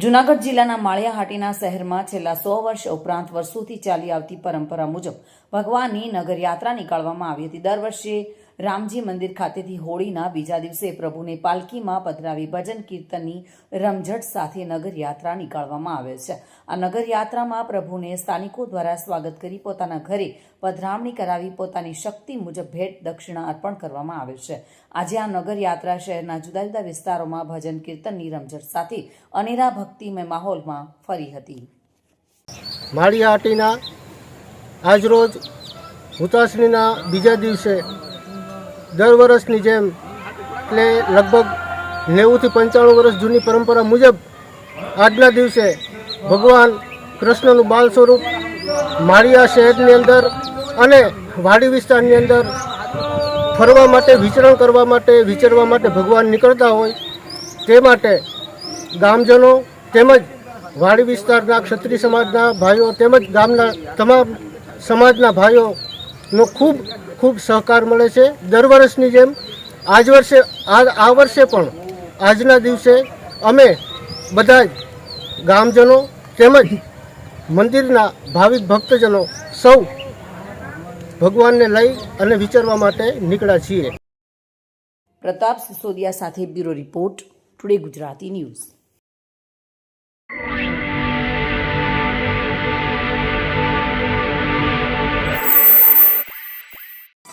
જૂનાગઢ જિલ્લાના માળિયાહાટીના શહેરમાં છેલ્લા 100 વર્ષ ઉપરાંત વર્ષોથી ચાલી આવતી પરંપરા મુજબ ભગવાનની નગરયાત્રા નીકાળવામાં આવી હતી। દર વર્ષે રામજી મંદિર ખાતેથી હોળીના બીજા દિવસે પ્રભુને પાલકીમાં પધરાવી ભજન કીર્તનની રમઝટ સાથે નગરયાત્રા નીકાળવામાં આવે છે। આ નગરયાત્રામાં પ્રભુને સ્થાનિકો દ્વારા સ્વાગત કરી પોતાના ઘરે પધરામણી કરાવી પોતાની શક્તિ મુજબ ભેટ દક્ષિણા અર્પણ કરવામાં આવે છે। આજે આ નગરયાત્રા શહેરના જુદા જુદા વિસ્તારોમાં ભજન કીર્તનની રમઝટ સાથે અનેરા ભક્તિમય માહોલમાં ફરી હતી। માળિયાહાટીના આજરોજ હુતાશનીના બીજા દિવસે દર વર્ષની જેમ એટલે લગભગ 90 થી 95 વર્ષ જૂની પરંપરા મુજબ આજના દિવસે ભગવાન કૃષ્ણનું બાલ સ્વરૂપ માળિયા શહેરની અંદર અને વાડી વિસ્તારની અંદર ફરવા માટે વિચરણ કરવા માટે વિચરવા માટે ભગવાન નીકળતા હોય તે માટે ગામજનો તેમજ વાડી વિસ્તારના ક્ષત્રિય સમાજના ભાઈઓ તેમજ ગામના તમામ સમાજના ભાઈઓનો ખૂબ સહકાર મળે છે। દર વર્ષની જેમ આ વર્ષે પણ આજના દિવસે અમે બધા જ ગામજનો તેમજ મંદિરના ભાવિક ભક્તજનો સૌ ભગવાનને લઈ અને વિચરવા માટે નીકળ્યા છીએ। પ્રતાપ સિસોદિયા સાથે bureau report, today Gujarati news.